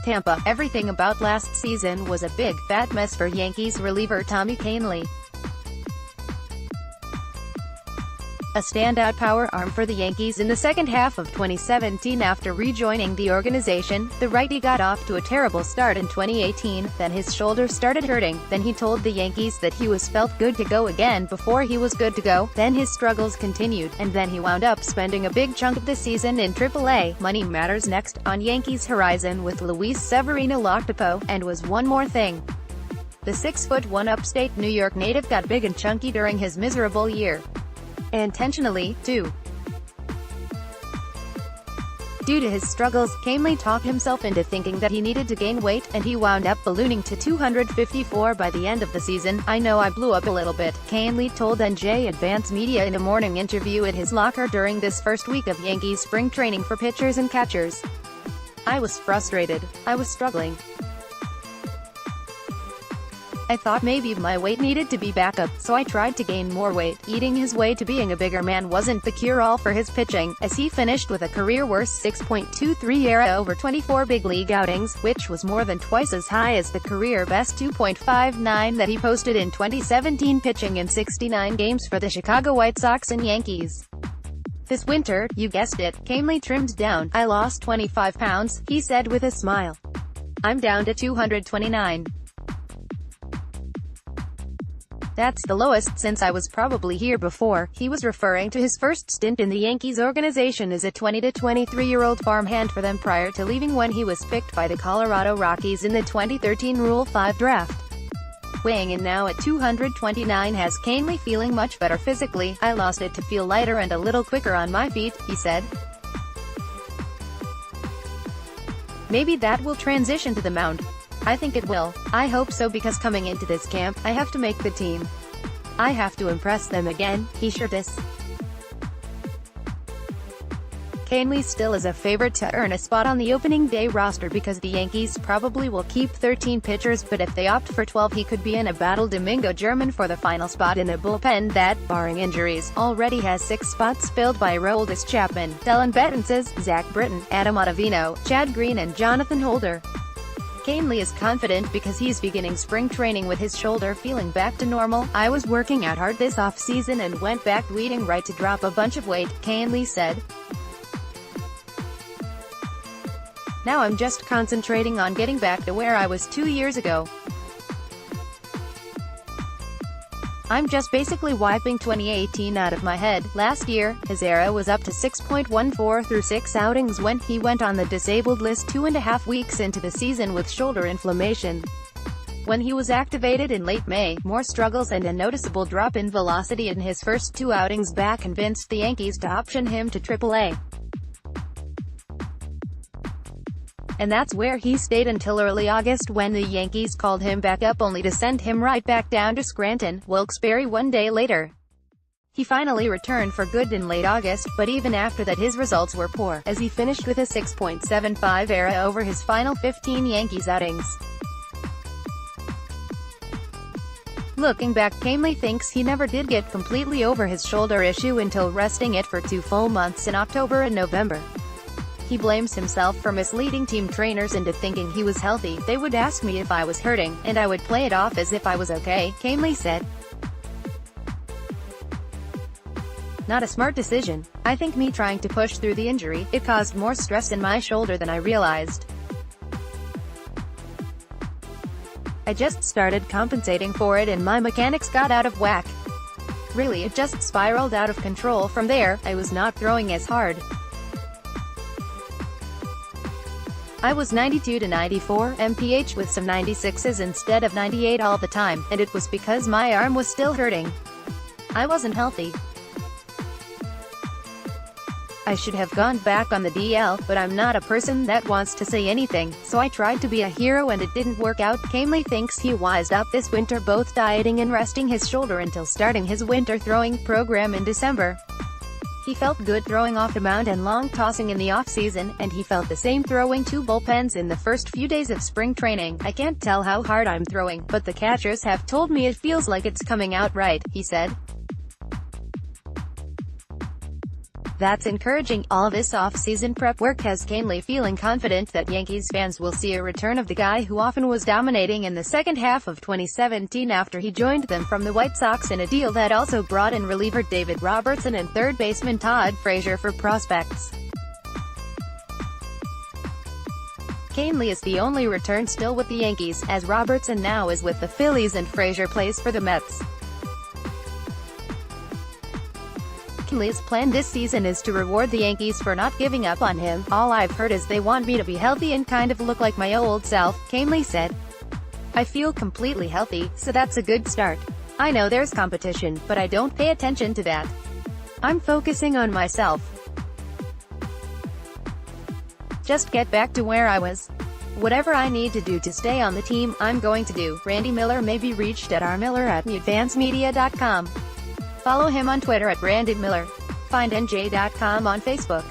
Tampa. Everything about last season was a big, fat mess for Yankees reliever Tommy Kahnle. A standout power arm for the Yankees in the second half of 2017 after rejoining the organization, the righty got off to a terrible start in 2018, then his shoulder started hurting, then he told the Yankees that he was felt good to go again before he was good to go, then his struggles continued, and then he wound up spending a big chunk of the season in Triple-A. Money matters next, on Yankees Horizon with Luis Severino Loctapo, and was one more thing. The 6'1" upstate New York native got big and chunky during his miserable year. Intentionally, too. Due to his struggles, Kahnle talked himself into thinking that he needed to gain weight, and he wound up ballooning to 254 by the end of the season. "I know I blew up a little bit," Kahnle told NJ Advance Media in a morning interview at his locker during this first week of Yankees spring training for pitchers and catchers. "I was frustrated. I was struggling. I thought maybe my weight needed to be back up, so I tried to gain more weight." Eating his way to being a bigger man wasn't the cure-all for his pitching, as he finished with a career-worst 6.23 ERA over 24 big league outings, which was more than twice as high as the career-best 2.59 that he posted in 2017 pitching in 69 games for the Chicago White Sox and Yankees. "This winter, you guessed it," Kahnle trimmed down. "I lost 25 pounds, he said with a smile. "I'm down to 229. That's the lowest since I was probably here before." He was referring to his first stint in the Yankees organization as a 20 to 23-year-old farmhand for them prior to leaving when he was picked by the Colorado Rockies in the 2013 Rule 5 draft. Weighing in now at 229 has Kahnle feeling much better physically. "I lost it to feel lighter and a little quicker on my feet," he said. "Maybe that will transition to the mound. I think it will. I hope so, because coming into this camp, I have to make the team. I have to impress them again," he shared this. Kahnle still is a favorite to earn a spot on the opening day roster because the Yankees probably will keep 13 pitchers, but if they opt for 12 he could be in a battle. Domingo German for the final spot in a bullpen that, barring injuries, already has 6 spots filled by Aroldis Chapman, Dellin Betances, Zach Britton, Adam Ottavino, Chad Green and Jonathan Holder. Kahnle is confident because he's beginning spring training with his shoulder feeling back to normal. "I was working out hard this off-season and went back to eating right to drop a bunch of weight," Kahnle said. "Now I'm just concentrating on getting back to where I was 2 years ago. I'm just basically wiping 2018 out of my head." Last year, his ERA was up to 6.14 through 6 outings when he went on the disabled list 2.5 weeks into the season with shoulder inflammation. When he was activated in late May, more struggles and a noticeable drop in velocity in his first 2 outings back convinced the Yankees to option him to Triple-A. And that's where he stayed until early August when the Yankees called him back up only to send him right back down to Scranton, Wilkes-Barre 1 day later. He finally returned for good in late August, but even after that his results were poor, as he finished with a 6.75 ERA over his final 15 Yankees outings. Looking back, Kahnle thinks he never did get completely over his shoulder issue until resting it for 2 full months in October and November. He blames himself for misleading team trainers into thinking he was healthy. "They would ask me if I was hurting, and I would play it off as if I was okay," Kahnle said. "Not a smart decision. I think me trying to push through the injury, it caused more stress in my shoulder than I realized. I just started compensating for it and my mechanics got out of whack. Really, it just spiraled out of control from there. I was not throwing as hard. I was 92 to 94 mph with some 96s instead of 98 all the time, and it was because my arm was still hurting. I wasn't healthy. I should have gone back on the DL, but I'm not a person that wants to say anything, so I tried to be a hero and it didn't work out." Kahnle thinks he wised up this winter both dieting and resting his shoulder until starting his winter throwing program in December. He felt good throwing off the mound and long tossing in the off-season, and he felt the same throwing 2 bullpens in the first few days of spring training. "I can't tell how hard I'm throwing, but the catchers have told me it feels like it's coming out right," he said. That's encouraging. All this off-season prep work has Kahnle feeling confident that Yankees fans will see a return of the guy who often was dominating in the second half of 2017 after he joined them from the White Sox in a deal that also brought in reliever David Robertson and third baseman Todd Frazier for prospects. Kahnle is the only return still with the Yankees, as Robertson now is with the Phillies and Frazier plays for the Mets. Kahnle's plan this season is to reward the Yankees for not giving up on him. "All I've heard is they want me to be healthy and kind of look like my old self," Kahnle said. "I feel completely healthy, so that's a good start. I know there's competition, but I don't pay attention to that. I'm focusing on myself. Just get back to where I was. Whatever I need to do to stay on the team, I'm going to do." Randy Miller may be reached at rmiller@advancemedia.com. Follow him on Twitter at @BrandonMiller. Find NJ.com on Facebook.